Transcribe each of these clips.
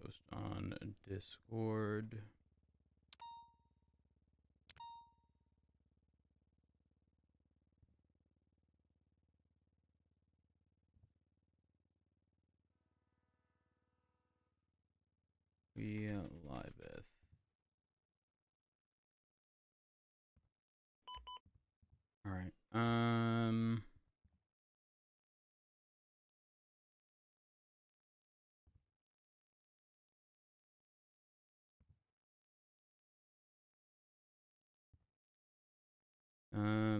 post on Discord. We liveth. All right.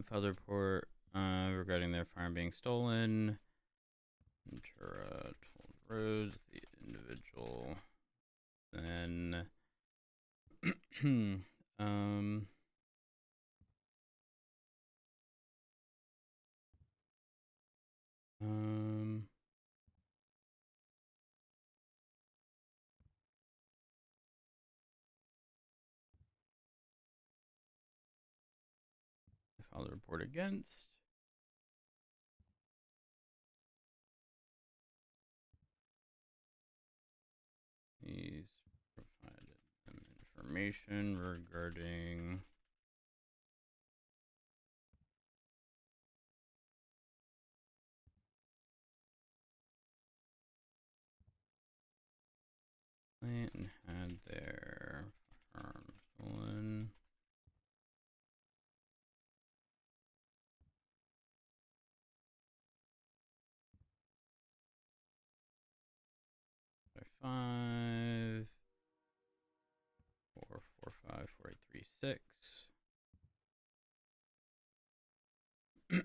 File report regarding their farm being stolen. Ventura told Rose the individual. Then I filed a report against. He's provided them information regarding plant and had their farm stolen. By 5 4 4 5 4 8 3 6. Let's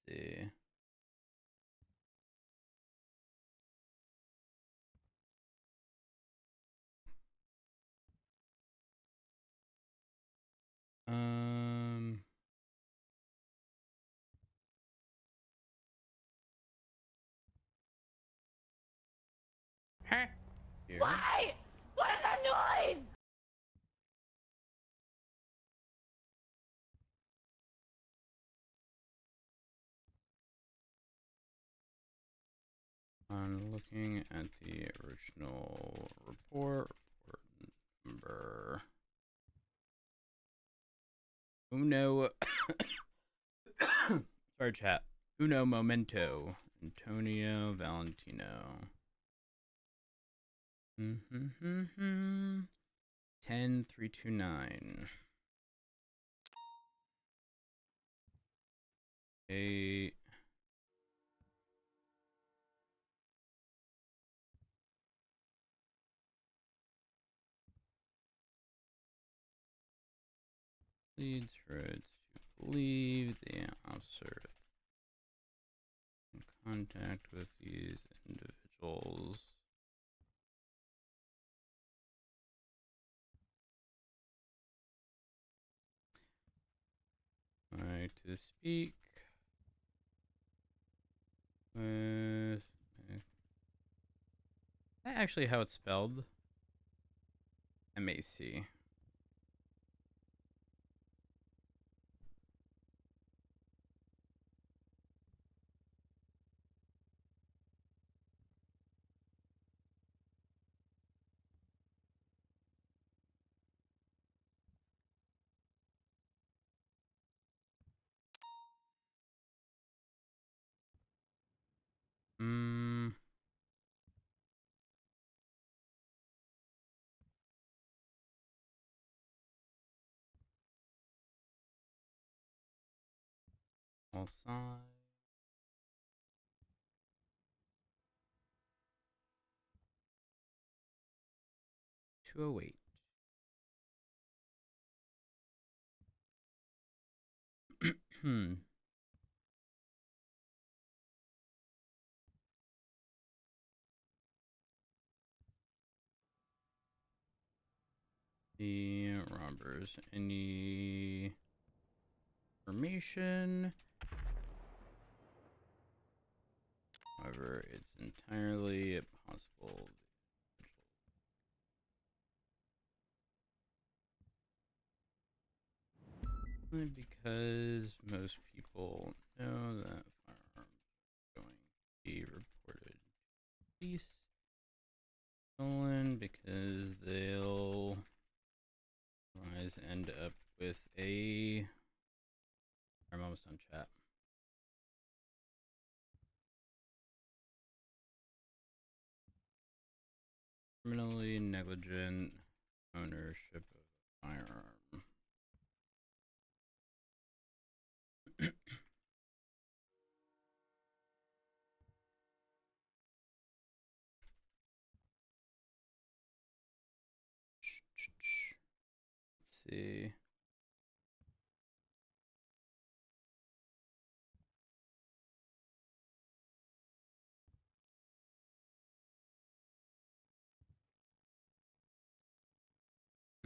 see. Huh? Here. Why? What is that noise? On looking at the original report number uno. Sorry, chat. Uno momento. Antonio Valentino. 10329. 8. Leads Rhodes to believe the officer in contact with these individuals. Right to speak with. Is that actually how it's spelled? MAC. All sides. 208. The robbers. Any information? However, it's entirely possible. Because most people know that firearms are going to be police stolen because they'll otherwise end up with a. I'm almost done, chat. Criminally negligent ownership of a firearm. Let's see.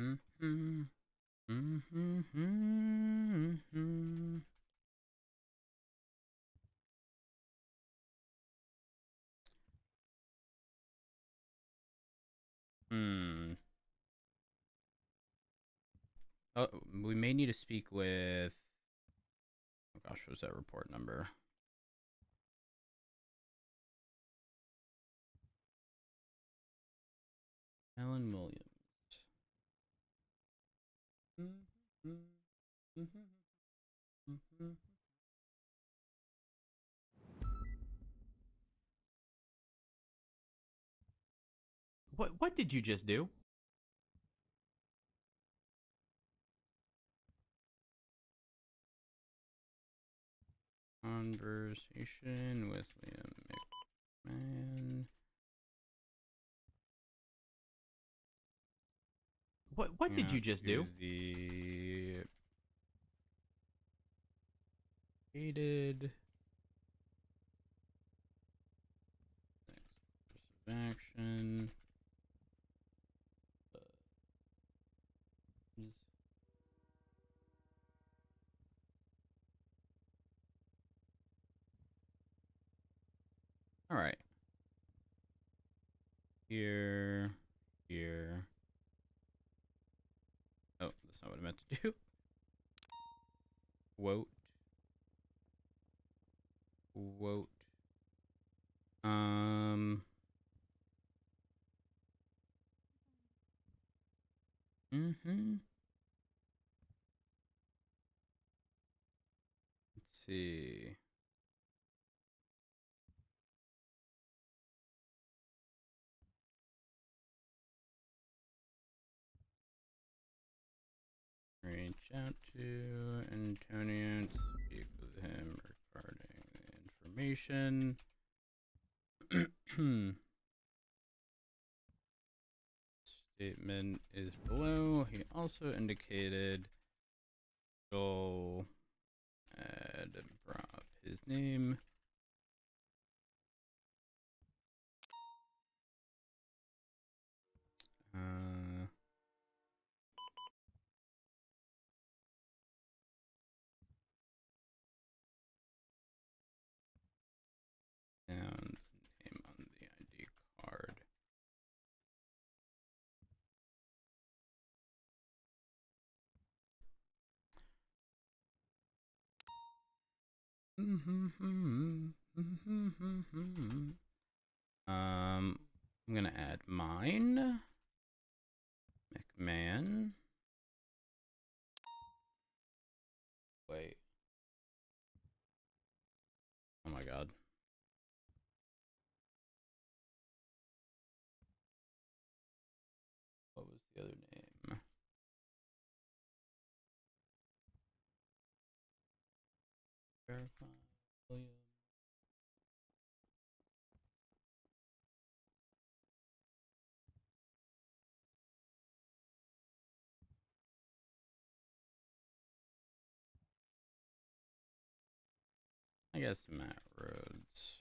Mm-hmm. Mm-hmm. Mm-hmm. Hmm. Oh, we may need to speak with. Oh gosh, what was that report number? Alan Williams. Mm-hmm. Mm-hmm. Mm-hmm. What did you just do? Conversation with Liam McMahon. What did you just do? The hated next course of action. All right. Here. Oh, that's not what I meant to do. Quote. Mm-hmm. Let's see. Reach out to Antonio to speak with him regarding the information. Statement is below. He also indicated Joel had brought up his name. And name on the ID card. I'm gonna add mine. McMahon. Wait. Oh my god. What was the other name? Verify William. I guess Matt Rhodes.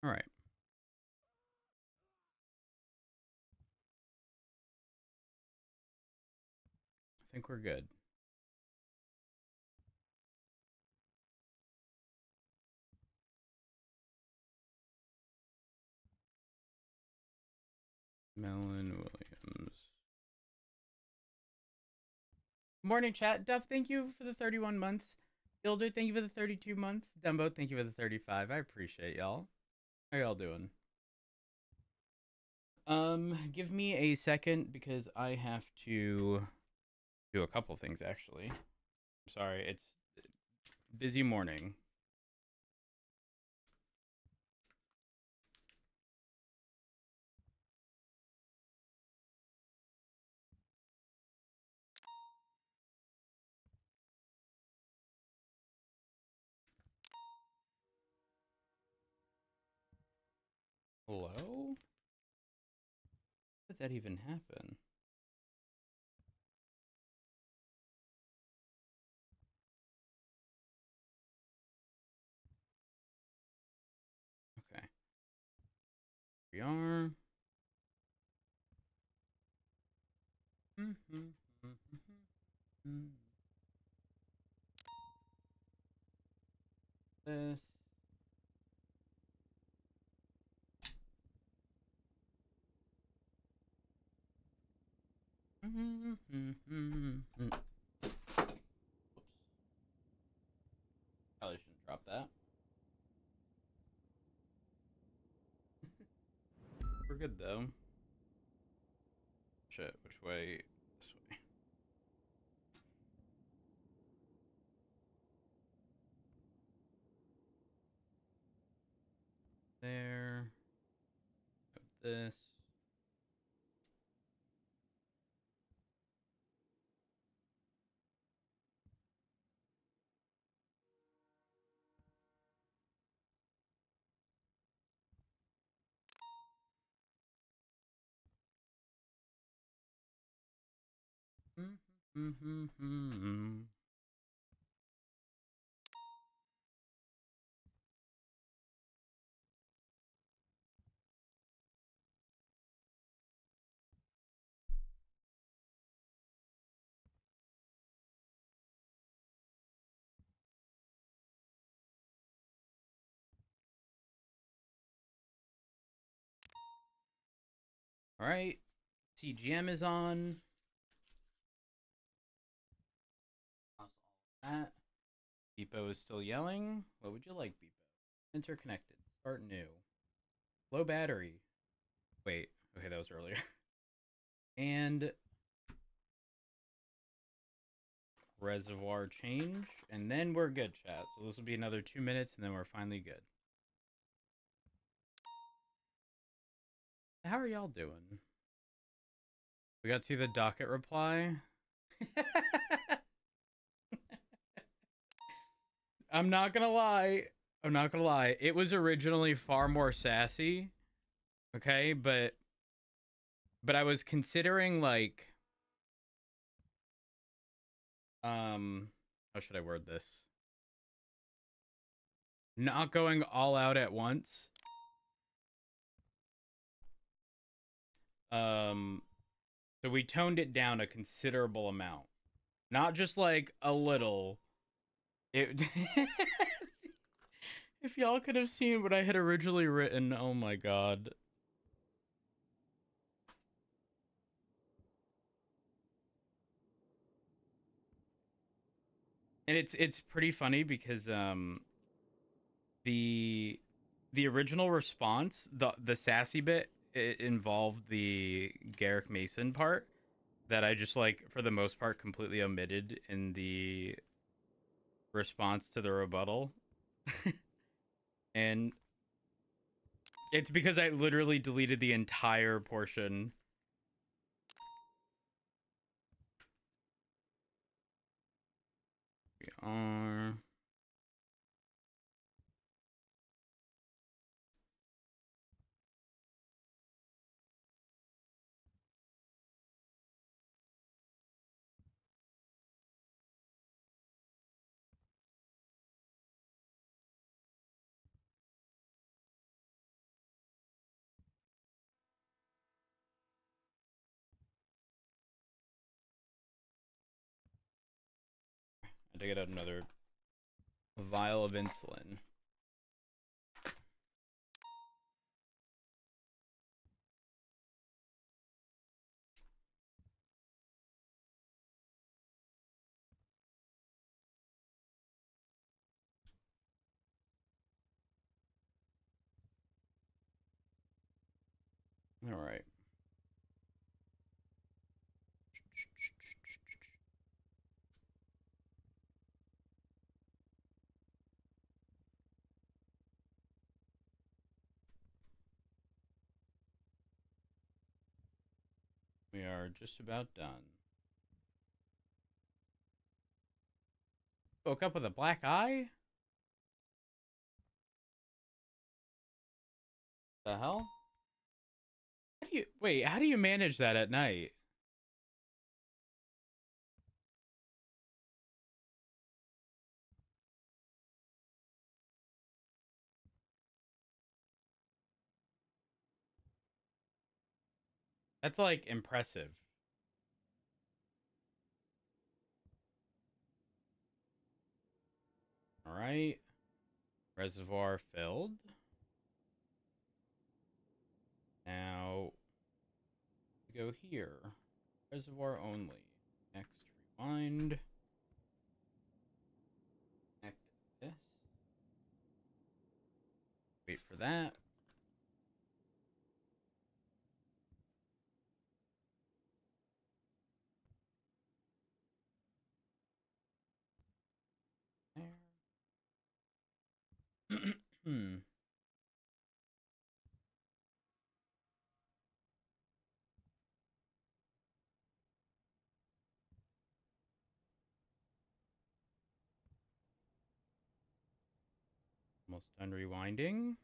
All right. I think we're good. Melon Williams. morning, chat. Duff, thank you for the 31 months. Builder, thank you for the 32 months. Dumbo, thank you for the 35. I appreciate y'all. How y'all doing? Give me a second because I have to do a couple things actually. I'm sorry, it's busy morning. Hello? How did that even happen? Okay. Here we are. This. Oops. Probably shouldn't drop that. We're good though. Shit, which way? This way. There. This. All right. CGM is on. That. Beepo is still yelling. What would you like, Beepo? Interconnected. Start new. Low battery. Wait. Okay, that was earlier. And reservoir change. And then we're good, chat. So this will be another 2 minutes, and then we're finally good. How are y'all doing? We got to see the docket reply. I'm not gonna lie. I'm not gonna lie. It was originally far more sassy. Okay, but I was considering like how should I word this? Not going all out at once. So we toned it down a considerable amount. Not just like a little. It If y'all could have seen what I had originally written, oh my god. And it's pretty funny because the original response, the sassy bit, it involved the Garrick Mason part that I just like for the most part completely omitted in the response to the rebuttal. And it's because I literally deleted the entire portion. We are I had to get out another vial of insulin. All right. We are just about done. Woke up with a black eye? The hell? How do you manage that at night? That's like impressive. All right. Reservoir filled. Now we go here. Reservoir only. Next, rewind. Connect this. Wait for that. There. Almost done rewinding.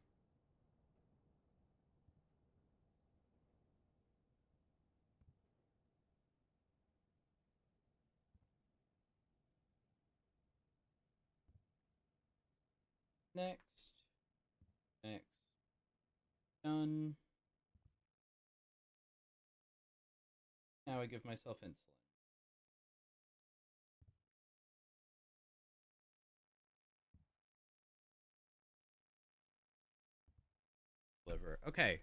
Next. Next. Done. Now I give myself insulin. Liver. Okay.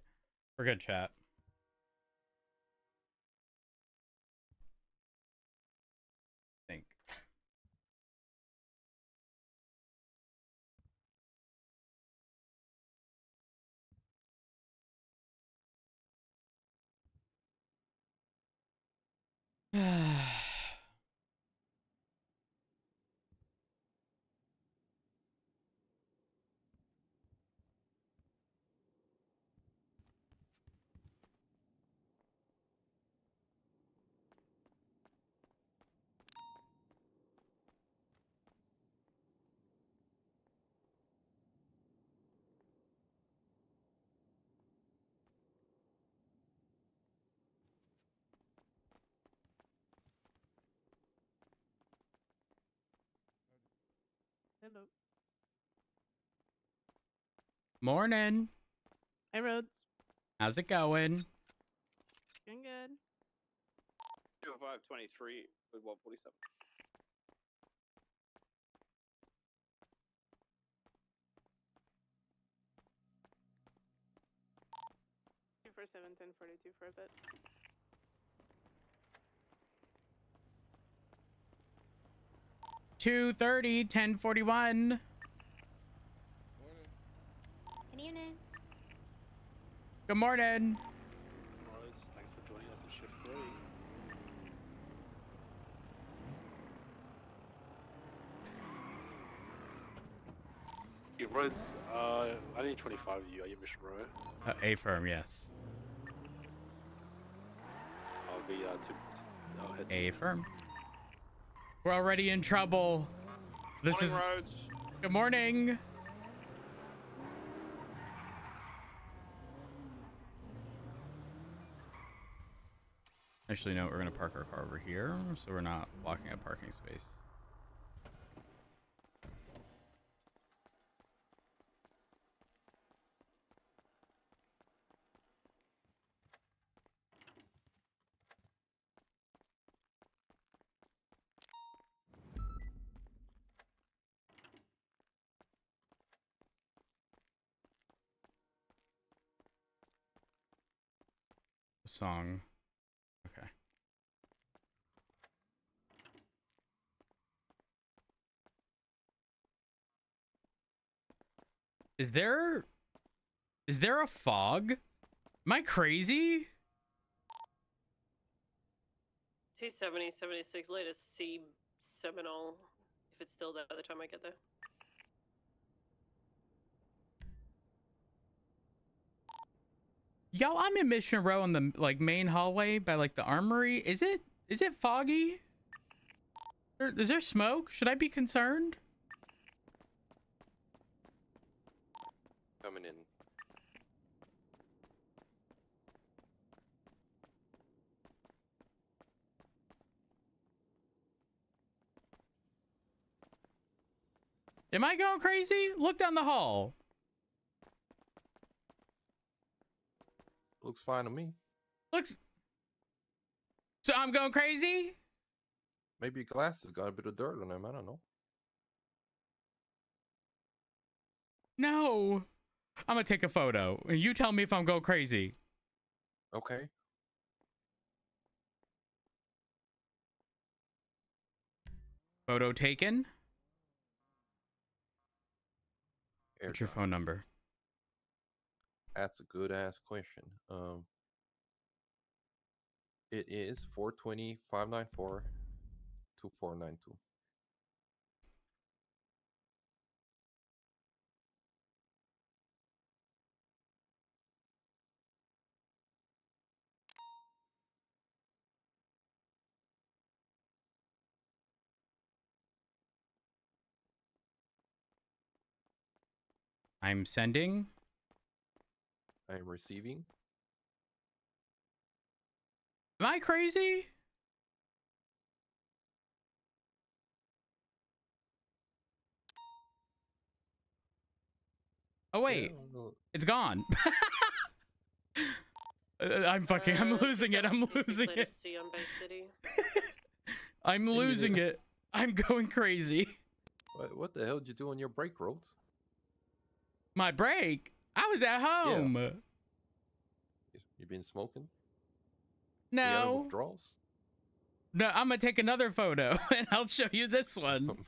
We're good, chat. Think. Hello. Morning. Hi, Rhodes. How's it going? Doing good. 20523 with 147. 247 1042 for a bit. $230, 1041. Good evening. Good morning. Rose, thanks for joining us in shift 3. Yeah, Rose, I need 25 of you. Are you mission row? A firm, yes. I'll be head A firm. We're already in trouble. This Morning, is. Rhodes. Good morning. Actually, no, we're gonna park our car over here, so we're not blocking a parking space. Song. Okay. Is there a fog? Am I crazy? 270, 76, latest C Seminole, if it's still there by the time I get there. Yo, I'm in Mission Row on the like main hallway by like the armory. Is it foggy? Is there smoke? Should I be concerned? Coming in. Am I going crazy? Look down the hall. Looks fine to me. Looks. So I'm going crazy? Maybe your glasses got a bit of dirt on them. I don't know. No. I'm gonna take a photo. You tell me if I'm going crazy. Okay. Photo taken. What's your Airdrop. phone number? That's a good ass question. It is 420-594-2492. I'm sending. I am receiving. Am I crazy? Oh wait, Yeah, no, it's gone. I'm fucking. I'm losing it. I'm losing it. C on Bay City. I'm losing it. I'm going crazy. what the hell did you do on your break, Rhodes? My break. I was at home. You been smoking? You having No. withdrawals? No, I'm gonna take another photo and I'll show you this one.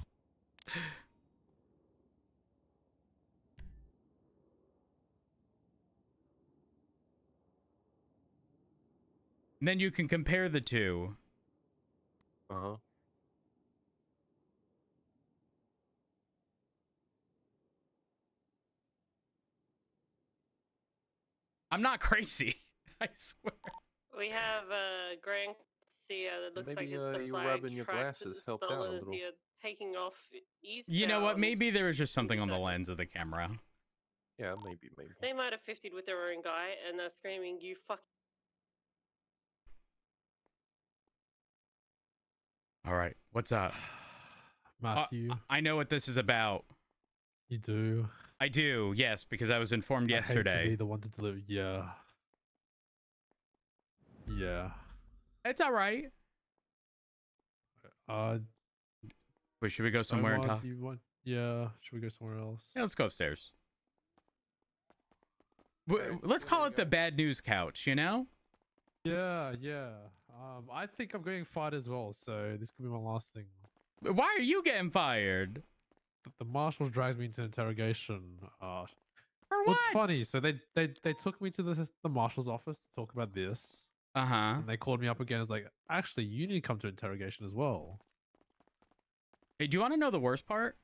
And then you can compare the two. Uh-huh. I'm not crazy. I swear. We have Grand Cia that looks Maybe like it's the you flag rubbing your tracked glasses helped out a dollars little. here, taking off eastbound. You know what? Maybe there was just something on the lens of the camera. Yeah, maybe. They might have 50'd with their own guy, and they're screaming, "You fuck!" All right, what's up? Matthew, I know what this is about. you do. I do, yes, because I was informed I hate to yesterday. be the one to deliver. Yeah. Yeah. It's all right. But should we go somewhere and talk? Do you want? Yeah. Should we go somewhere else? Yeah, let's go upstairs. Let's call it the bad news couch, you know? Yeah. Yeah. I think I'm getting fired as well, so this could be my last thing. Why are you getting fired? The marshals dragged me into interrogation. For Well, what? it's funny. So they took me to the marshal's office to talk about this. Uh-huh. And they called me up again. It's like, actually, you need to come to interrogation as well. Hey, do you want to know the worst part?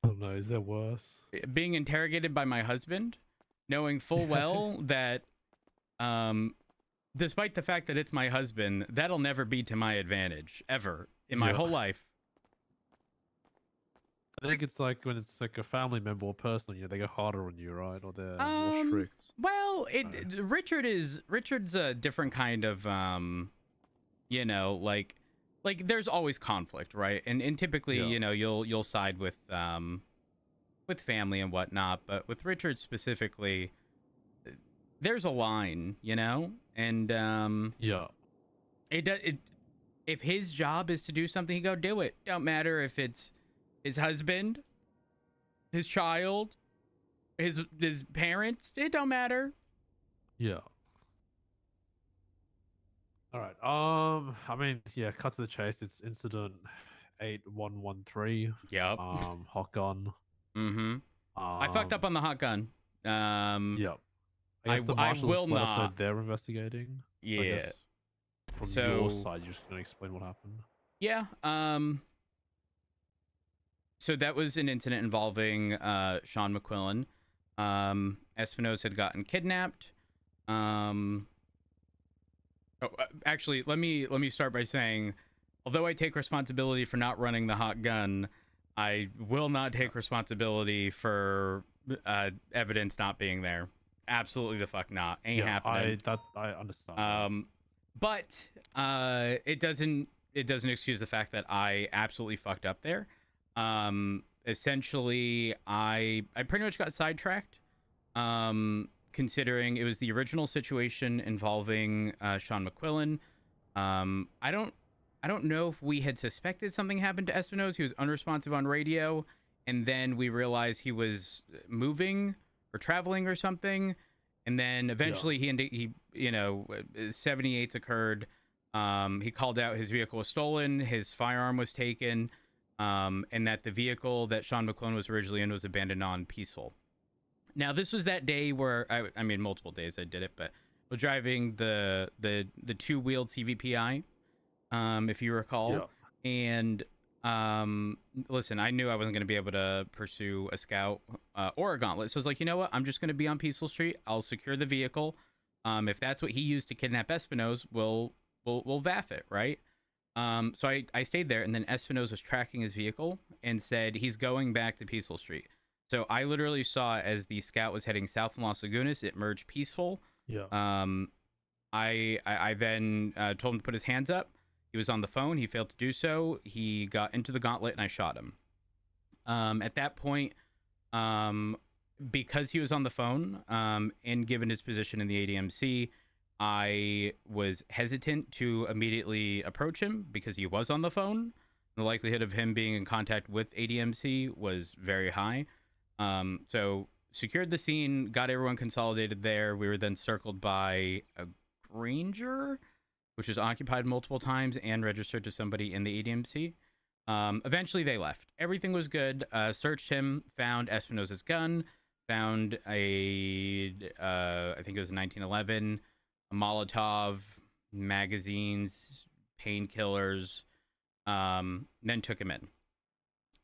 I don't know. Is there worse? Being interrogated by my husband, knowing full well that, despite the fact that it's my husband, that'll never be to my advantage, ever, in my whole life. I think it's like when it's like a family member or person, you know, they go harder on you, right? Or they're more strict. Well, Richard's a different kind of, you know, like there's always conflict, right? And typically, you know, you'll side with family and whatnot, but with Richard specifically, there's a line, you know, and if his job is to do something, he go do it. Don't matter if it's his husband, his child, his parents. It don't matter. Yeah. All right. I mean, yeah. Cut to the chase. It's incident 8113. Yep. Hot gun. Mm-hmm. I fucked up on the hot gun. Yep. I guess the I marshals will let us know not. they're investigating. So I Yeah. guess from So your side, you're just gonna explain what happened. yeah. So that was an incident involving Sean McQuillan. Espinosa had gotten kidnapped. Actually, let me start by saying, although I take responsibility for not running the hot gun, I will not take responsibility for evidence not being there. Absolutely the fuck not. Ain't happening. I understand. But it doesn't excuse the fact that I absolutely fucked up there. Essentially, I pretty much got sidetracked. Considering it was the original situation involving Sean McQuillan. I don't know if we had suspected something happened to Espinosa. He was unresponsive on radio, and then we realized he was moving or traveling or something. And then eventually he 78s occurred. He called out his vehicle was stolen, his firearm was taken, and that the vehicle that Sean McClone was originally in was abandoned on Peaceful. Now, this was that day where I mean, multiple days I did it, but I was driving the two-wheeled CVPI, if you recall. Yeah. And listen, I knew I wasn't going to be able to pursue a scout or a gauntlet, so I was like, you know what? I'm just going to be on Peaceful Street. I'll secure the vehicle. If that's what he used to kidnap Espinosa, we'll VAF it, right? So I stayed there, and then Espinosa was tracking his vehicle and said he's going back to Peaceful Street. So I literally saw as the scout was heading south from Los Lagunas, it merged Peaceful. Yeah. I then told him to put his hands up. He was on the phone. He failed to do so. He got into the gauntlet, and I shot him. At that point, because he was on the phone, and given his position in the ADMC, I was hesitant to immediately approach him because he was on the phone. The likelihood of him being in contact with ADMC was very high. So secured the scene, got everyone consolidated there. We were then circled by a Granger, which was occupied multiple times and registered to somebody in the ADMC. Eventually they left. Everything was good. Searched him, found Espinosa's gun, found I think it was a 1911, a Molotov, magazines, painkillers, then took him in.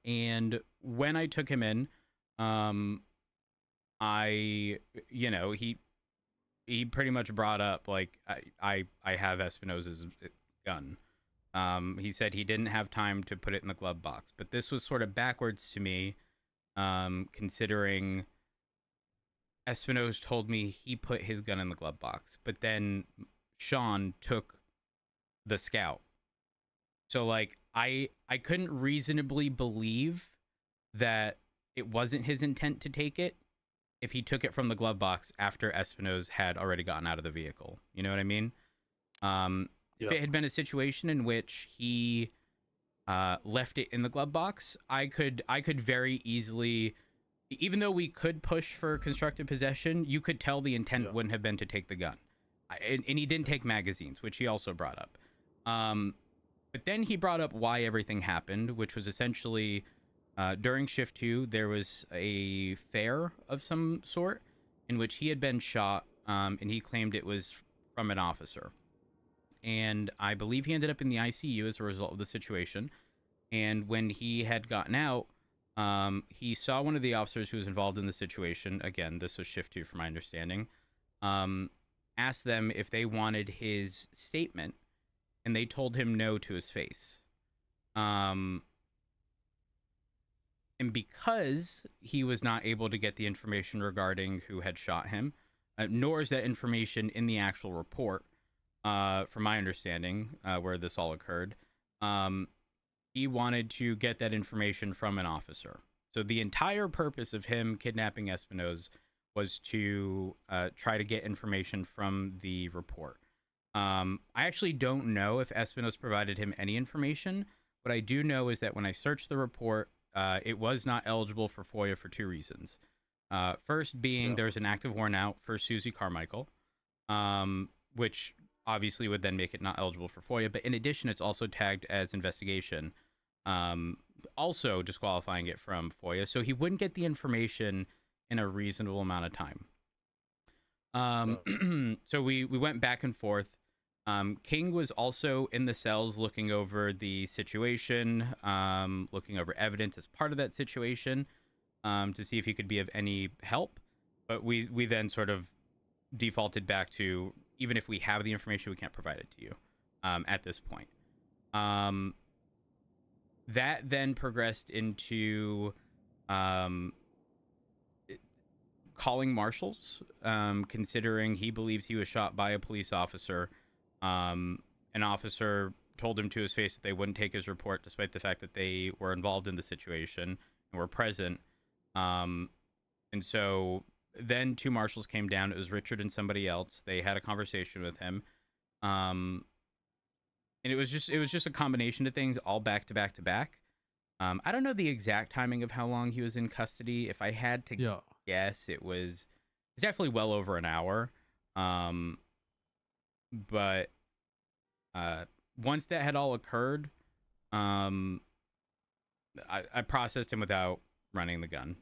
And when I took him in, he pretty much brought up, like, I have Espinosa's gun. He said he didn't have time to put it in the glove box, but this was sort of backwards to me, considering Espinosa told me he put his gun in the glove box, but then Sean took the scout. So, like, I couldn't reasonably believe that it wasn't his intent to take it if he took it from the glove box after Espinosa had already gotten out of the vehicle. You know what I mean? If it had been a situation in which he left it in the glove box, I could very easily, even though we could push for constructive possession, you could tell the intent wouldn't have been to take the gun. And he didn't take magazines, which he also brought up. But then he brought up why everything happened, which was essentially during shift 2, there was a fair of some sort in which he had been shot, and he claimed it was from an officer. And I believe he ended up in the ICU as a result of the situation. And when he had gotten out, he saw one of the officers who was involved in the situation. Again, this was shift 2 from my understanding. Asked them if they wanted his statement, and they told him no to his face. And because he was not able to get the information regarding who had shot him, nor is that information in the actual report, from my understanding, where this all occurred, he wanted to get that information from an officer. So the entire purpose of him kidnapping Espinosa was to try to get information from the report. I actually don't know if Espinosa provided him any information. What I do know is that when I searched the report, it was not eligible for FOIA for 2 reasons. First being there's an active warrant out for Susie Carmichael, which obviously would then make it not eligible for FOIA. But in addition, it's also tagged as investigation, also disqualifying it from FOIA. So he wouldn't get the information in a reasonable amount of time. So we went back and forth. King was also in the cells looking over the situation, looking over evidence as part of that situation, to see if he could be of any help. But we then sort of defaulted back to, even if we have the information, we can't provide it to you at this point. That then progressed into calling marshals, considering he believes he was shot by a police officer. An officer told him to his face that they wouldn't take his report, despite the fact that they were involved in the situation and were present. And so then 2 marshals came down. It was Richard and somebody else. They had a conversation with him. And it was just a combination of things, all back to back to back. I don't know the exact timing of how long he was in custody. If I had to guess, it was definitely well over an hour. But once that had all occurred, I processed him without running the gun.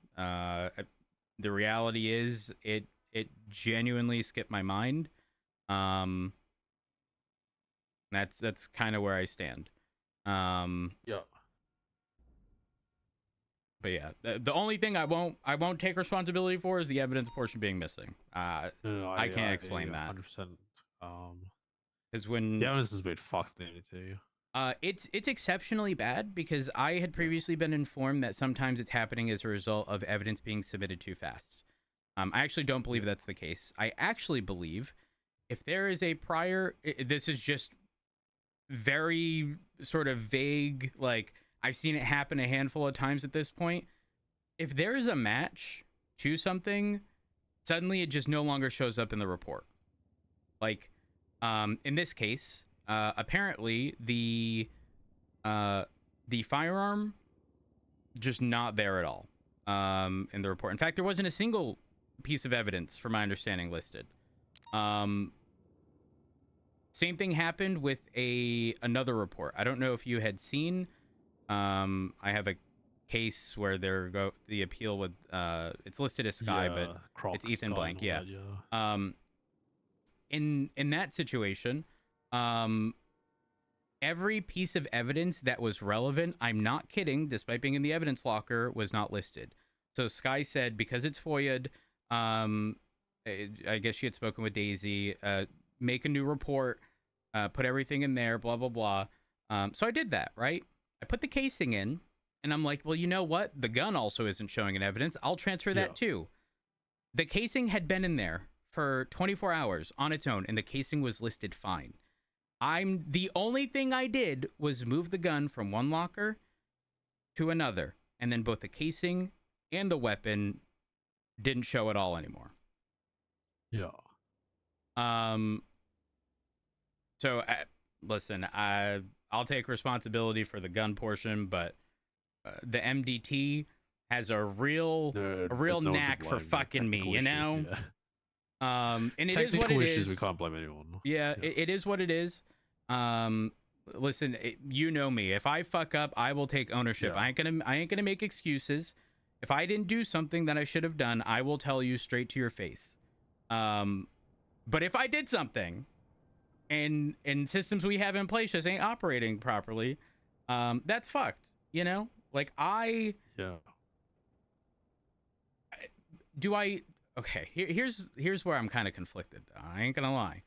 The reality is, it genuinely skipped my mind. That's kind of where I stand. But yeah, the only thing I won't take responsibility for is the evidence portion being missing. I can't explain that. 100%. Because when the evidence has been fucked into. It's exceptionally bad, because I had previously been informed that sometimes it's happening as a result of evidence being submitted too fast. I actually don't believe that's the case. I actually believe if there is a prior, this is just very sort of vague, like, I've seen it happen a handful of times at this point. If there is a match to something, suddenly it just no longer shows up in the report. Like, in this case, apparently the firearm just not there at all in the report. In fact, there wasn't a single piece of evidence, from my understanding, listed. Same thing happened with another report. I don't know if you had seen. I have a case where the appeal with it's listed as Sky, but it's Ethan Sky Blank. Yeah. That, In that situation, every piece of evidence that was relevant, I'm not kidding, despite being in the evidence locker, was not listed. So Sky said, because it's FOIA'd, I guess she had spoken with Daisy, make a new report, put everything in there, blah, blah, blah. So I did that, right? I put the casing in, and I'm like, well, you know what? The gun also isn't showing in evidence. I'll transfer that too. The casing had been in there for 24 hours on its own, and the casing was listed fine. The only thing I did was move the gun from one locker to another, and then both the casing and the weapon didn't show at all anymore. So listen, I'll take responsibility for the gun portion, but the MDT has a real knack for fucking me, you know? And it is what it is. We can't blame anyone. Yeah, it is what it is. Listen, you know me. If I fuck up, I will take ownership. I ain't gonna make excuses. If I didn't do something that I should have done, I will tell you straight to your face. But if I did something, and systems we have in place just ain't operating properly, that's fucked. You know, like okay, here's where I'm kind of conflicted, though. I ain't gonna lie.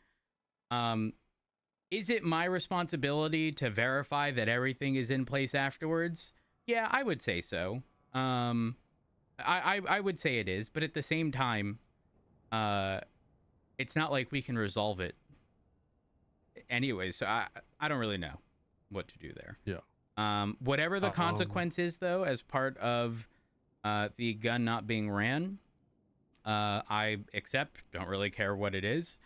Is it my responsibility to verify that everything is in place afterwards? Yeah, I would say so. I would say it is, but at the same time, it's not like we can resolve it anyway, so I don't really know what to do there. Whatever the consequence is, though, as part of the gun not being ran, I accept. Don't really care what it is.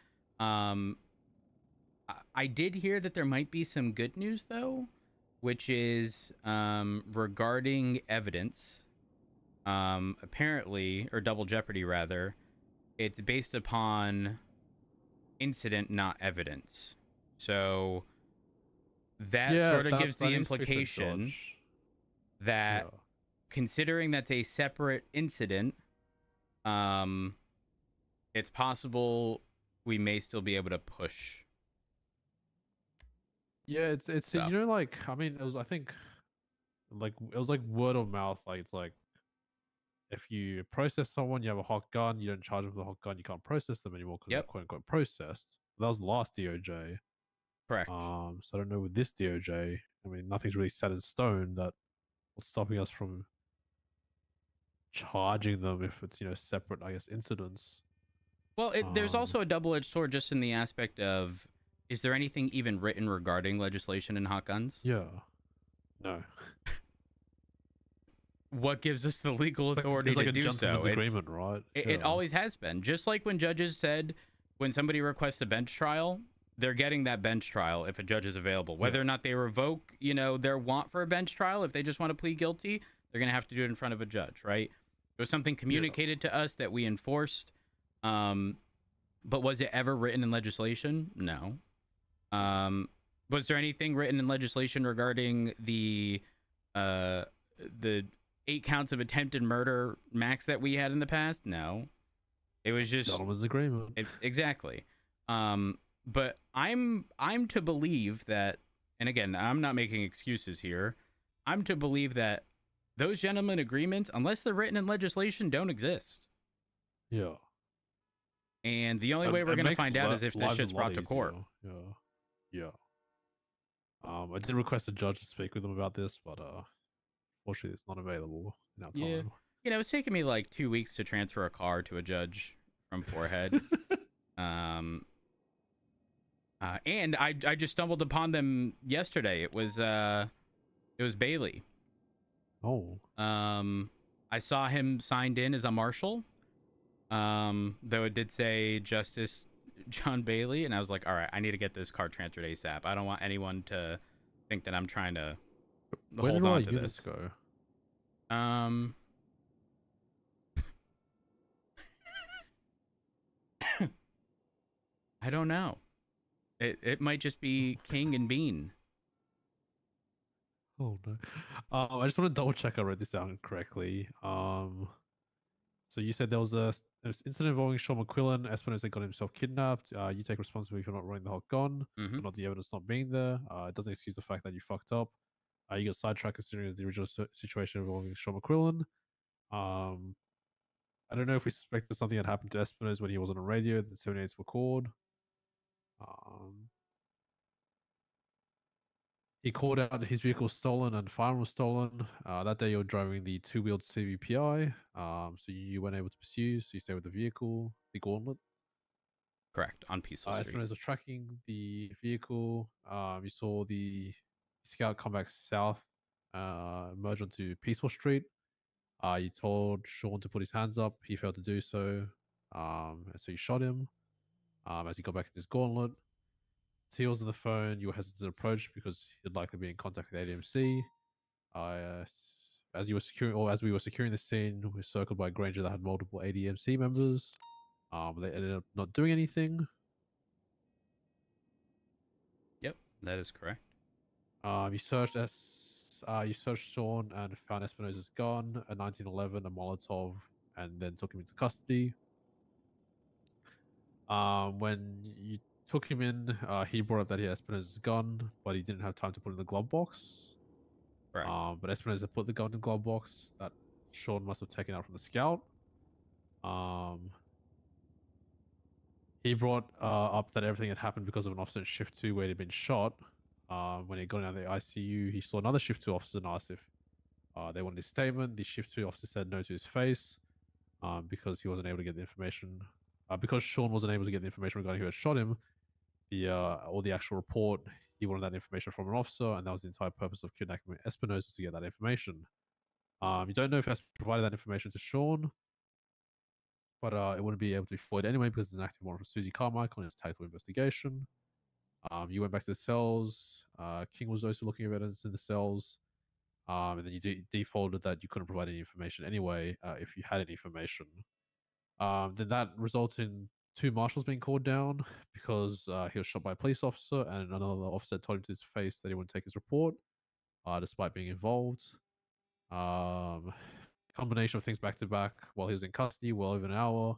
I did hear that there might be some good news, though, which is regarding evidence. Apparently, or double jeopardy rather, it's based upon incident, not evidence. So that sort of gives the implication that considering that's a separate incident, um, it's possible we may still be able to push Yeah, it's stuff. you know, like, I mean, it was, I think, like, it was like word of mouth. Like, it's like, if you process someone, you have a hot gun, you don't charge them with a hot gun, you can't process them anymore because they're Yep, quote unquote processed. That was the last DOJ. correct. So I don't know with this DOJ. I mean, nothing's really set in stone that what's stopping us from charging them if it's, you know, separate, I guess, incidents. Well, there's also a double-edged sword just in the aspect of, is there anything even written regarding legislation in hot guns? Yeah. No. What gives us the legal It's like, authority it's like to a do so? gentleman's agreement, right? It always has been. Just like when judges said, when somebody requests a bench trial, they're getting that bench trial if a judge is available. Whether or not they revoke, you know, their want for a bench trial, if they just want to plead guilty, they're going to have to do it in front of a judge, right? It was something communicated to us that we enforced. But was it ever written in legislation? No. Was there anything written in legislation regarding the 8 counts of attempted murder max that we had in the past? No. It was just gentleman's agreement. Exactly. But I'm to believe that, and again, I'm not making excuses here. I'm to believe that those gentlemen agreements, unless they're written in legislation, don't exist. Yeah. And the only way we're going to find out is if this shit's brought to court. Yeah. Yeah. I did request a judge to speak with them about this, but fortunately it's not available in our time. Yeah. You know, it's taken me like 2 weeks to transfer a car to a judge from Forehead. And I just stumbled upon them yesterday. It was Bailey. Oh. I saw him signed in as a marshal. Though it did say Justice John Bailey, and I was like, all right, I need to get this car transferred ASAP. I don't want anyone to think that I'm trying to hold on to this. Go? I don't know. It might just be King and Bean. Oh no. I just want to double check I read this down correctly. So you said there was an incident involving Sean McQuillan. Espinosa got himself kidnapped. You take responsibility for not running the hot gun, but not the evidence not being there. It doesn't excuse the fact that you fucked up. You got sidetracked considering the original situation involving Sean McQuillan. I don't know if we suspect that something had happened to Espinosa when he was on the radio. The 78s were called. He called out his vehicle was stolen and firearm was stolen. That day you were driving the two-wheeled CVPI, so you weren't able to pursue, so you stayed with the vehicle, the Gauntlet. Correct, on Peaceful Street. Espinosa was tracking the vehicle. You saw the Scout come back south, merge onto Peaceful Street. You told Sean to put his hands up. He failed to do so, and so you shot him as he got back in his Gauntlet. T was on the phone. You were hesitant to approach because he'd likely be in contact with ADMC. As you were securing, or as we were securing the scene, we were circled by a Granger that had multiple ADMC members. They ended up not doing anything. Yep, that is correct. You searched Sean and found Espinosa's gun, a 1911, a Molotov, and then took him into custody. When you took him in, he brought up that he had Espinosa's gun, but he didn't have time to put it in the glove box. Right. But Espinosa put the gun in the glove box that Sean must have taken out from the Scout. He brought up that everything had happened because of an officer in Shift 2 where he'd been shot. When he got out of the ICU, he saw another Shift 2 officer and asked if they wanted his statement. The Shift 2 officer said no to his face because he wasn't able to get the information. Because Sean wasn't able to get the information regarding who had shot him, or the actual report, he wanted that information from an officer, and that was the entire purpose of kidnapping Espinosa, to get that information. You don't know if Espinosa provided that information to Sean, but it wouldn't be able to be forwarded anyway because there's an active warrant for Susie Carmichael and it's tagged to investigation. You went back to the cells. King was also looking at evidence in the cells. And then you defaulted that you couldn't provide any information anyway if you had any information. Then that resulted in 2 marshals being called down because he was shot by a police officer, and another officer told him to his face that he wouldn't take his report despite being involved. A combination of things back to back while he was in custody, well over an hour.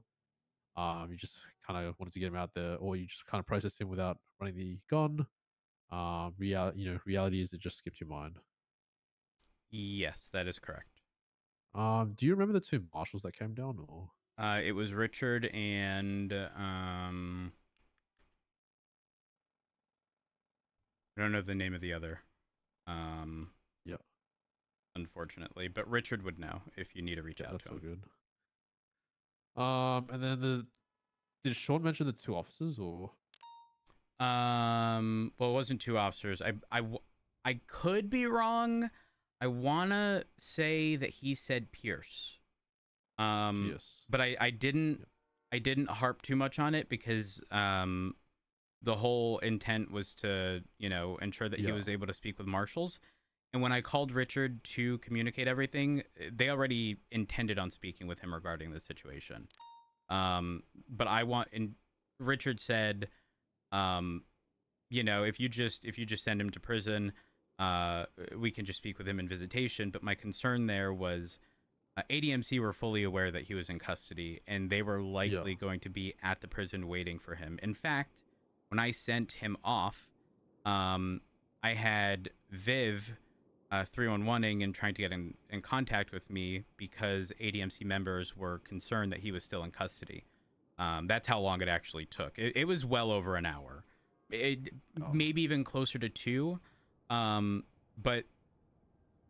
You just kind of wanted to get him out there, or you just kind of processed him without running the gun. Reality is it just skipped your mind. Yes, that is correct. Do you remember the two marshals that came down, or? It was Richard and I don't know the name of the other. Yeah. Unfortunately, but Richard would know if you need to reach out That's to all him. good. And then did Sean mention the two officers, or? Well, it wasn't two officers. I could be wrong. I wanna say that he said Pierce. Yes. But I didn't harp too much on it because the whole intent was to ensure that he was able to speak with marshals. And when I called Richard to communicate everything, they already intended on speaking with him regarding the situation. But Richard said, if you just send him to prison, we can just speak with him in visitation. But my concern there was ADMC were fully aware that he was in custody, and they were likely going to be at the prison waiting for him. In fact, when I sent him off, I had Viv 311ing and trying to get in contact with me because ADMC members were concerned that he was still in custody. That's how long it actually took. It was well over an hour. Maybe even closer to 2. But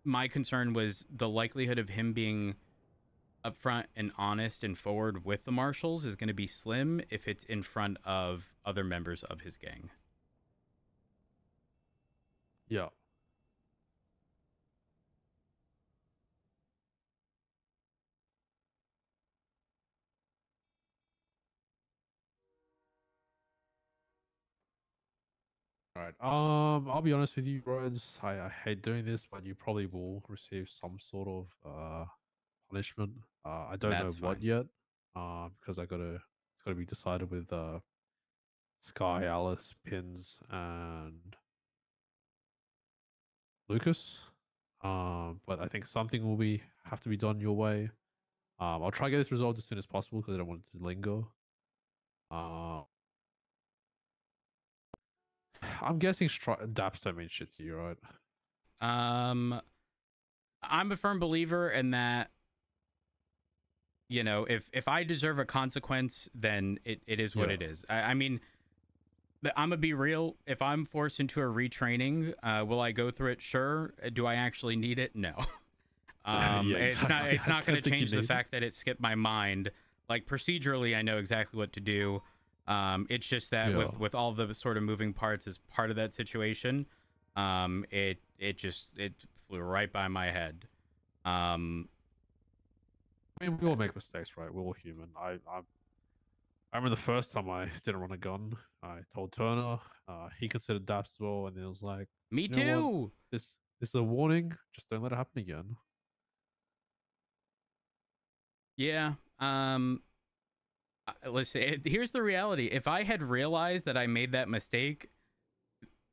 my concern was the likelihood of him being upfront and honest and forward with the marshals is going to be slim if it's in front of other members of his gang. Yeah. All right. I'll be honest with you, Rhodes. I hate doing this, but you probably will receive some sort of punishment. I don't know That's what fine. yet. Because it's gotta be decided with Sky, Alice, Pins, and Lucas. But I think something will have to be done your way. I'll try to get this resolved as soon as possible because I don't want it to linger. I'm guessing DAPs don't mean shit to you, right? I'm a firm believer in that, if I deserve a consequence, then it is what it is. I mean, I'm gonna be real. If I'm forced into a retraining, will I go through it? Sure. Do I actually need it? No. Exactly. It's not going to change the fact that it skipped my mind. Like procedurally, I know exactly what to do. It's just that with all the sort of moving parts as part of that situation, it flew right by my head. I mean, we all make mistakes, right? We're all human. I remember the first time I didn't run a gun. I told Turner. He considered DAPs as well, and it was like, Me you know too. what? This is a warning. Just don't let it happen again. Yeah. Listen, here's the reality. If I had realized that I made that mistake,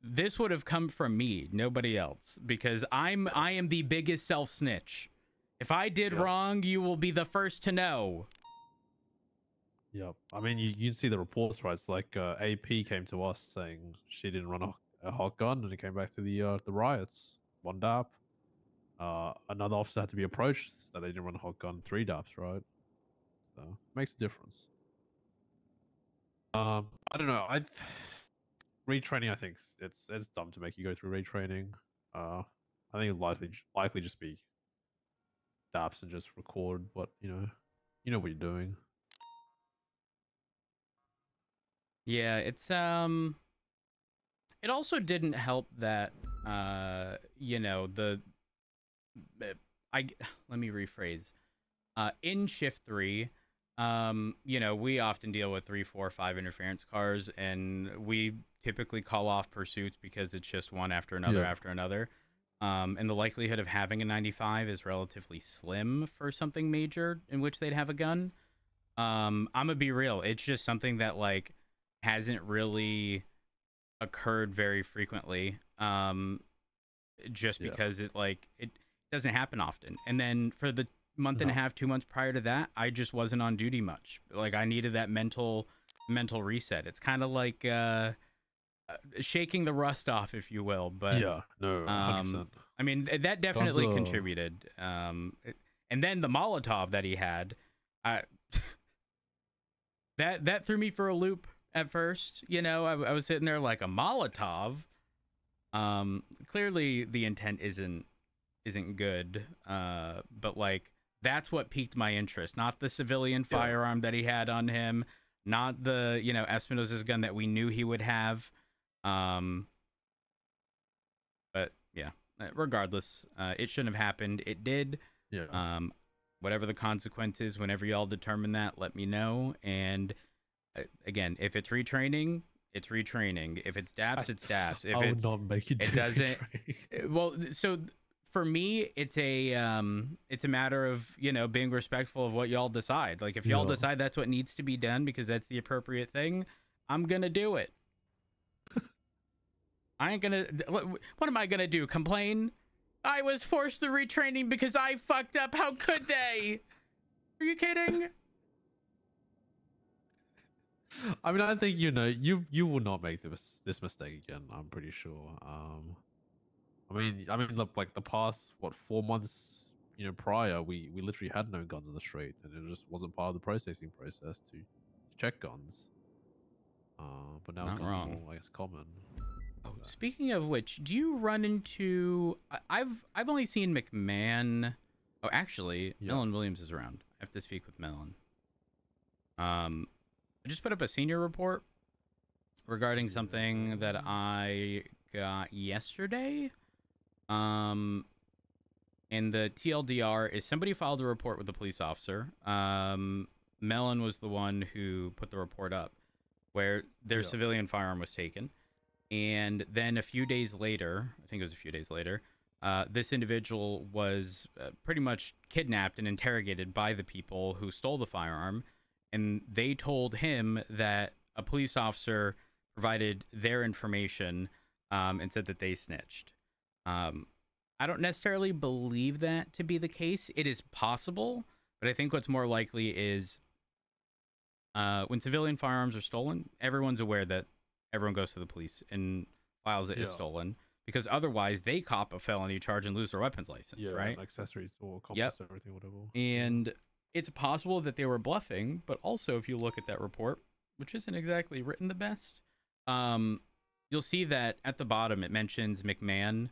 this would have come from me, nobody else, because I am the biggest self snitch. If I did wrong, you will be the first to know. Yep. I mean, you can see the reports, right? It's like AP came to us saying she didn't run a hot gun, and it came back to the riots. 1 DAP. Another officer had to be approached that they didn't run a hot gun. 3 DAPs, right? So makes a difference. I don't know. Retraining. I think it's dumb to make you go through retraining. I think it'll likely just be DAPs and just record what you know what you're doing. Yeah, it's it also didn't help that let me rephrase. In shift 3, we often deal with 3, 4, 5 interference cars, and we typically call off pursuits because it's just one after another after another. And the likelihood of having a 95 is relatively slim for something major in which they'd have a gun. I'm gonna be real. It's just something that like hasn't really occurred very frequently. Just because it doesn't happen often. And then for the month and a half, 2 months prior to that, I just wasn't on duty much. Like I needed that mental reset. It's kind of like shaking the rust off, if you will. But yeah, no, 100%. I mean, that definitely contributed. And then the Molotov that he had, that threw me for a loop at first. You know, I was sitting there like, a Molotov. Clearly the intent isn't good. But like, that's what piqued my interest, not the civilian firearm that he had on him, not the, you know, Espinosa's gun that we knew he would have. But yeah, regardless, it shouldn't have happened. It did. Yeah. Whatever the consequences, whenever y'all determine that, let me know. And again, if it's retraining, it's retraining. If it's DAPS, it's DAPS. If I would not make you do it doesn't. retraining. Well, so for me, it's a matter of, you know, being respectful of what y'all decide. Like if y'all decide that's what needs to be done because that's the appropriate thing, I'm gonna do it. I ain't gonna. What am I gonna do? Complain? I was forced to retraining because I fucked up. How could they? Are you kidding? I mean, I think, you know, you will not make this mistake again. I'm pretty sure. I mean, look, like the past 4 months, you know, prior, we literally had no guns on the street, and it just wasn't part of the processing process to check guns. But now Not guns wrong. are more, I guess, common. Oh, speaking of which, do you run into? I've only seen McMahon. Oh, actually, Melon Williams is around. I have to speak with Melon. I just put up a senior report regarding something that I got yesterday. And the TLDR is somebody filed a report with the police officer. Melon was the one who put the report up, where their civilian firearm was taken. And then a few days later, I think it was a few days later, this individual was pretty much kidnapped and interrogated by the people who stole the firearm. And they told him that a police officer provided their information and said that they snitched. I don't necessarily believe that to be the case. It is possible, but I think what's more likely is when civilian firearms are stolen, everyone's aware that everyone goes to the police and files it as stolen, because otherwise they cop a felony charge and lose their weapons license, right? Accessories or compass, everything, whatever. And it's possible that they were bluffing, but also if you look at that report, which isn't exactly written the best, you'll see that at the bottom it mentions McMahon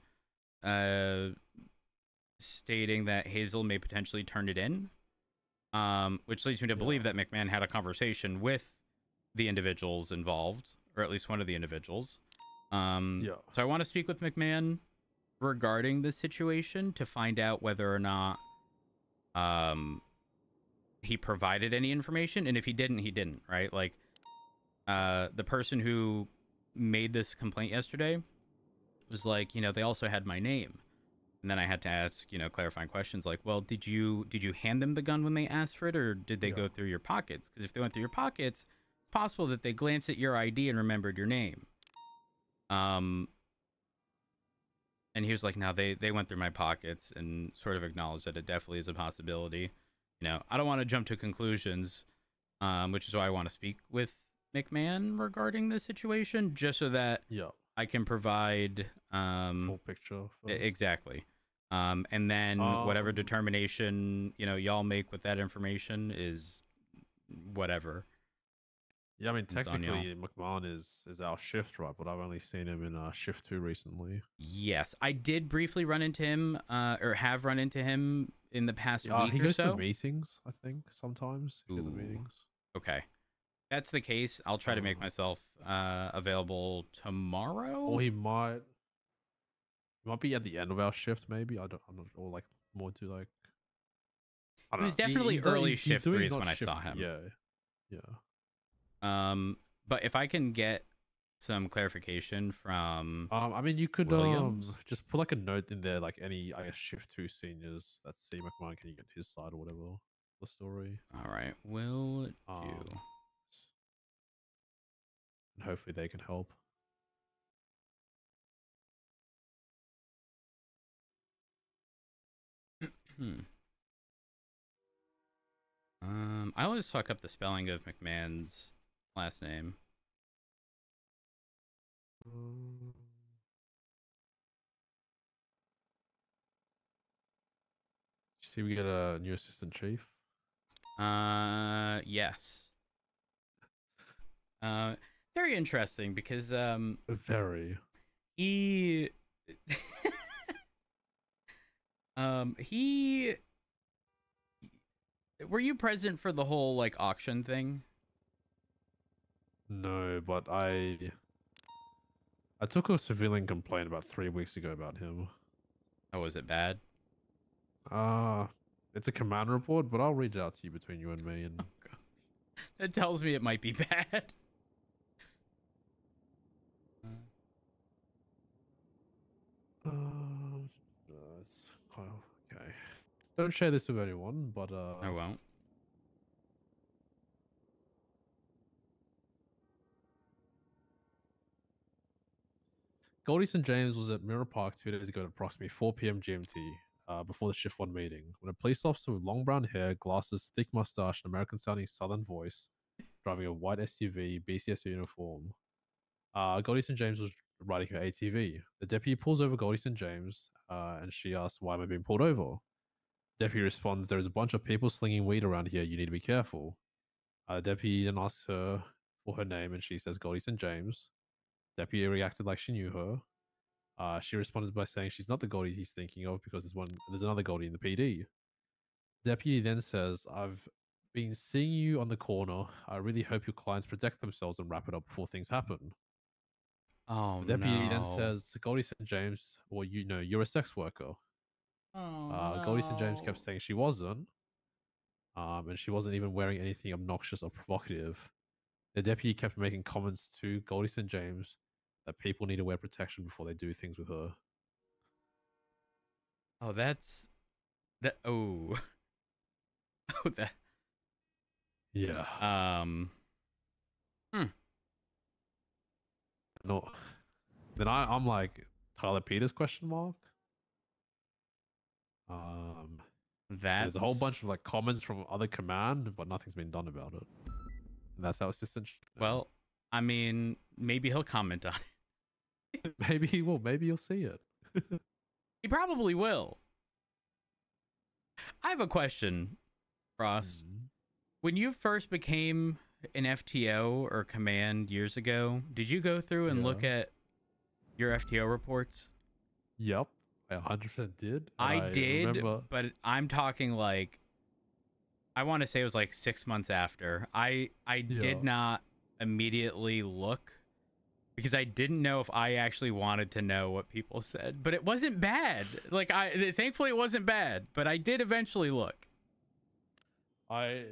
stating that Hazel may potentially turn it in, which leads me to believe that McMahon had a conversation with the individuals involved, or at least one of the individuals. So I want to speak with McMahon regarding this situation to find out whether or not he provided any information, and if he didn't, he didn't, right? Like the person who made this complaint yesterday was like, you know, they also had my name. And then I had to ask, you know, clarifying questions like, well, did you hand them the gun when they asked for it, or did they go through your pockets? Because if they went through your pockets, it's possible that they glanced at your ID and remembered your name. And he was like, no, they went through my pockets, and sort of acknowledged that it definitely is a possibility. You know, I don't want to jump to conclusions, which is why I want to speak with McMahon regarding this situation, just so that I can provide full picture. Exactly. And then whatever determination, you know, y'all make with that information is whatever. Yeah, I mean, technically McMahon is our shift, right? But I've only seen him in shift 2 recently. Yes, I did briefly run into him, or have run into him in the past week or so. He goes to meetings, I think, sometimes. The meetings. Okay. That's the case, I'll try to make myself available tomorrow. Or he might be at the end of our shift, maybe. I'm not sure. Like more to like. I don't know. He was definitely early shift 3 when I saw him. Yeah. But if I can get some clarification from, I mean, you could Williams? just put like a note in there, like any, I guess, shift 2 seniors that see McMahon, can you get his side or whatever the story. All right, will do. And hopefully they can help. I always fuck up the spelling of McMahon's last name. See, we get a new assistant chief. Yes. Very interesting because Very. he he were you present for the whole like auction thing? No, but I took a civilian complaint about 3 weeks ago about him. Oh, was it bad? It's a command report, but I'll read it out to you between you and me. And Oh gosh, that tells me it might be bad. Okay. Don't share this with anyone, but I won't. Goldie St. James was at Mirror Park 2 days ago at approximately 4 p.m. GMT, before the shift 1 meeting, when a police officer with long brown hair, glasses, thick mustache, and American-sounding Southern voice, driving a white SUV, BCS uniform. Goldie St. James was riding her ATV. The deputy pulls over Goldie St. James, and she asks, "Why am I being pulled over?" Deputy responds, "There is a bunch of people slinging weed around here. You need to be careful." Deputy then asks her for her name, and she says Goldie St. James. Deputy reacted like she knew her. She responded by saying she's not the Goldie he's thinking of because there's another Goldie in the PD. Deputy then says, "I've been seeing you on the corner. I really hope your clients protect themselves and wrap it up before things happen." Oh The deputy then no. says, "Goldie St. James, well, you're a sex worker." Oh Goldie St. James kept no. saying she wasn't, and she wasn't even wearing anything obnoxious or provocative. The deputy kept making comments to Goldie St. James that people need to wear protection before they do things with her. Oh, that's that. Oh. Oh, that. Yeah. Hmm. No. Then I'm like, Tyler Peters question mark. That's There's a whole bunch of like comments from other command, but nothing's been done about it. And that's how assistant. well. I mean, maybe he'll comment on it. Maybe he will. Maybe you'll see it. He probably will. I have a question, Ross. When you first became an FTO or command years ago, did you go through and look at your FTO reports? Yep, I 100% did. I did, remember... but I'm talking like, I want to say it was like 6 months after. I did not immediately look because I didn't know if I actually wanted to know what people said, but it wasn't bad. Like thankfully it wasn't bad, but I did eventually look.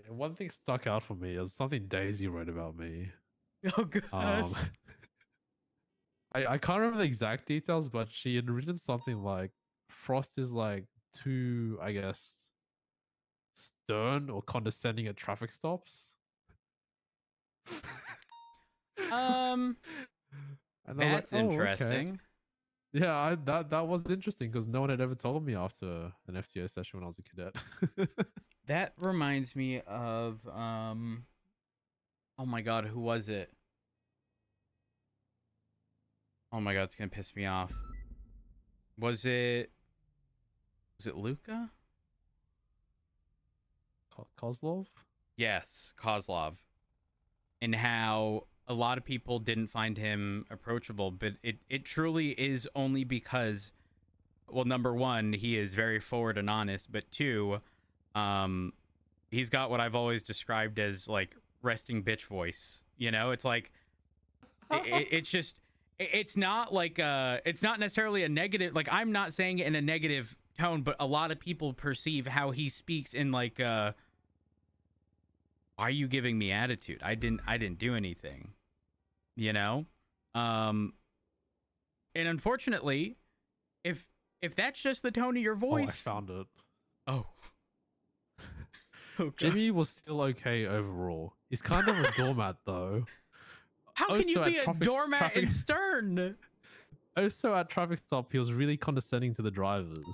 One thing stuck out for me is something Daisy wrote about me. Oh god. I can't remember the exact details, but she had written something like Frost is like too, I guess, stern or condescending at traffic stops. And that's like, oh, interesting. Okay. Yeah, that was interesting because no one had ever told me after an FTO session when I was a cadet. That reminds me of oh my god, who was it? Oh my god, it's gonna piss me off. Was it Luca? Kozlov? Yes, Kozlov. And how a lot of people didn't find him approachable, but it truly is only because, well, number one, he is very forward and honest, but two, he's got what I've always described as like resting bitch voice. You know, it's like it's just it's not like it's not necessarily a negative, like I'm not saying it in a negative tone, but a lot of people perceive how he speaks in like why are you giving me attitude? I didn't do anything. You know? And unfortunately, if that's just the tone of your voice. Oh, I found it. Oh. Oh, Jimmy was still okay overall. He's kind of a doormat though. How can you be a doormat in Stern? Also at traffic stop, he was really condescending to the drivers.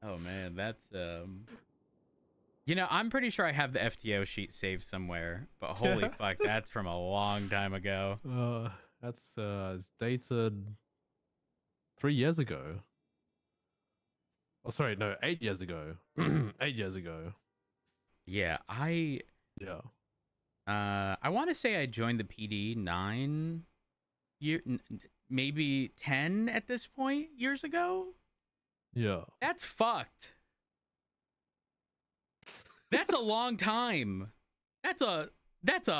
Oh man, that's You know, I'm pretty sure I have the FTO sheet saved somewhere, but holy fuck, that's from a long time ago. That's it's dated 3 years ago. Oh, sorry, no, 8 years ago. 8 years ago. Yeah, Yeah. I want to say I joined the PD 9 maybe 10 at this point years ago. Yeah. That's fucked. That's a long time. That's a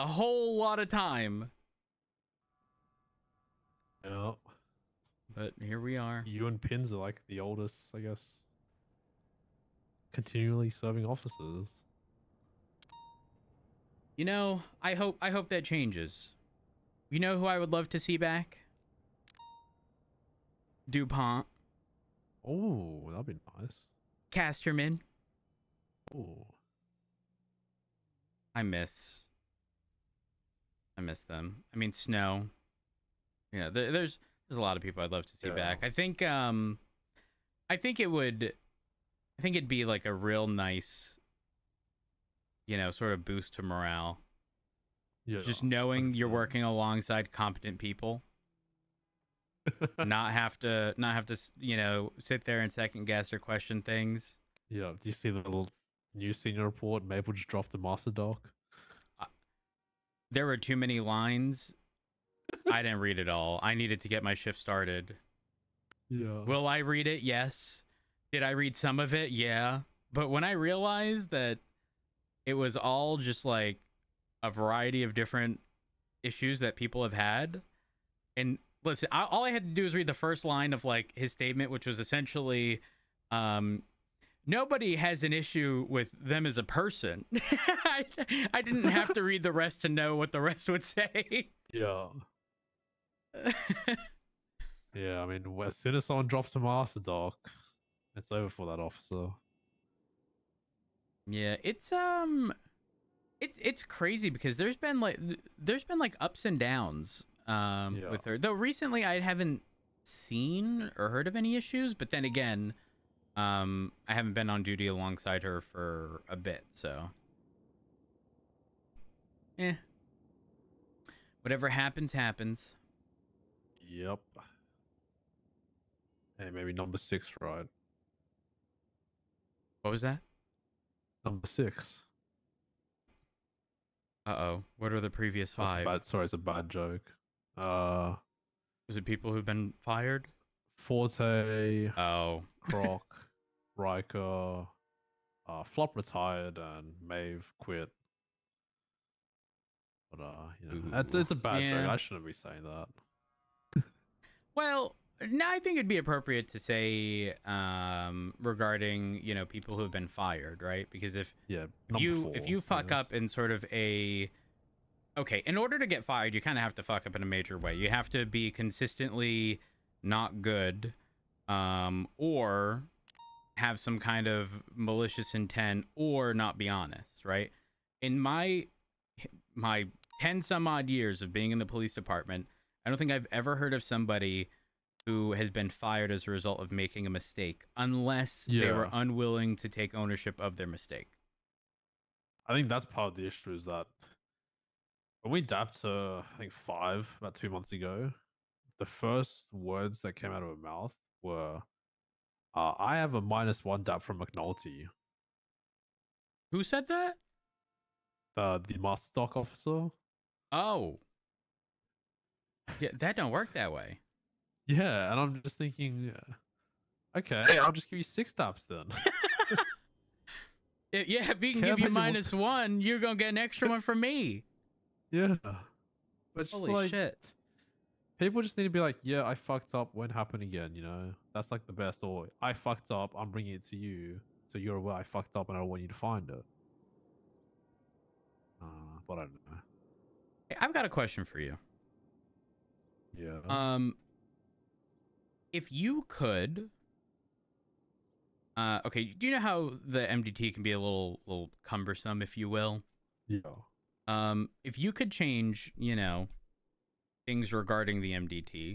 whole lot of time. Yeah. But here we are. You and Pins are like the oldest, I guess, continually serving officers. You know, I hope that changes. You know who I would love to see back? DuPont. Oh, that'd be nice. Casterman. Oh. I miss them. I mean, Snow. Yeah, there's a lot of people I'd love to see back. I think it'd be like a real nice, you know, sort of boost to morale. Yeah. Just knowing you're working alongside competent people. not have to, you know, sit there and second guess or question things. Yeah. Do you see the little new senior report? Maple just dropped the master doc. There were too many lines. I didn't read it all. I needed to get my shift started. Yeah. Will I read it? Yes. Did I read some of it? Yeah. But when I realized that it was all just like a variety of different issues that people have had, and listen, all I had to do was read the first line of like his statement, which was essentially, nobody has an issue with them as a person. I didn't have to read the rest to know what the rest would say. Yeah. Yeah, I mean, as soon as someone drops a master doc, it's over for that officer. Yeah, it's crazy because there's been like ups and downs with her. Though recently I haven't seen or heard of any issues, but then again, I haven't been on duty alongside her for a bit, so whatever happens. Yep. Hey, maybe number 6, right? What was that? Number 6. Uh-oh. What are the previous 5? Sorry, it's a bad joke. Was it people who've been fired? Forte, Oh. Croc, Riker, Flop retired, and Maeve quit. But you know, it's a bad joke. I shouldn't be saying that. Well, no, I think it'd be appropriate to say regarding, you know, people who have been fired, right? Because if you fuck up in sort of in order to get fired, you kind of have to fuck up in a major way. You have to be consistently not good, or have some kind of malicious intent, or not be honest, right? In my 10 some odd years of being in the police department, I don't think I've ever heard of somebody who has been fired as a result of making a mistake, unless they were unwilling to take ownership of their mistake. I think that's part of the issue, is that when we dapped to, I think, 5 about 2 months ago, the first words that came out of her mouth were, I have a -1 dap from McNulty. Who said that? The master doc officer. Oh. Yeah, that don't work that way. Yeah, and I'm just thinking, okay, I'll just give you 6 daps then. Yeah, if he can give you -1, you're gonna get an extra one from me. Yeah. But holy shit. People just need to be like, yeah, I fucked up, won't happen again, you know? That's like the best. Or, I fucked up, I'm bringing it to you, so you're aware I fucked up and I don't want you to find it. But I don't know. Hey, I've got a question for you. Yeah. If you could... okay, do you know how the MDT can be a little cumbersome, if you will? Yeah. If you could change, you know, things regarding the MDT,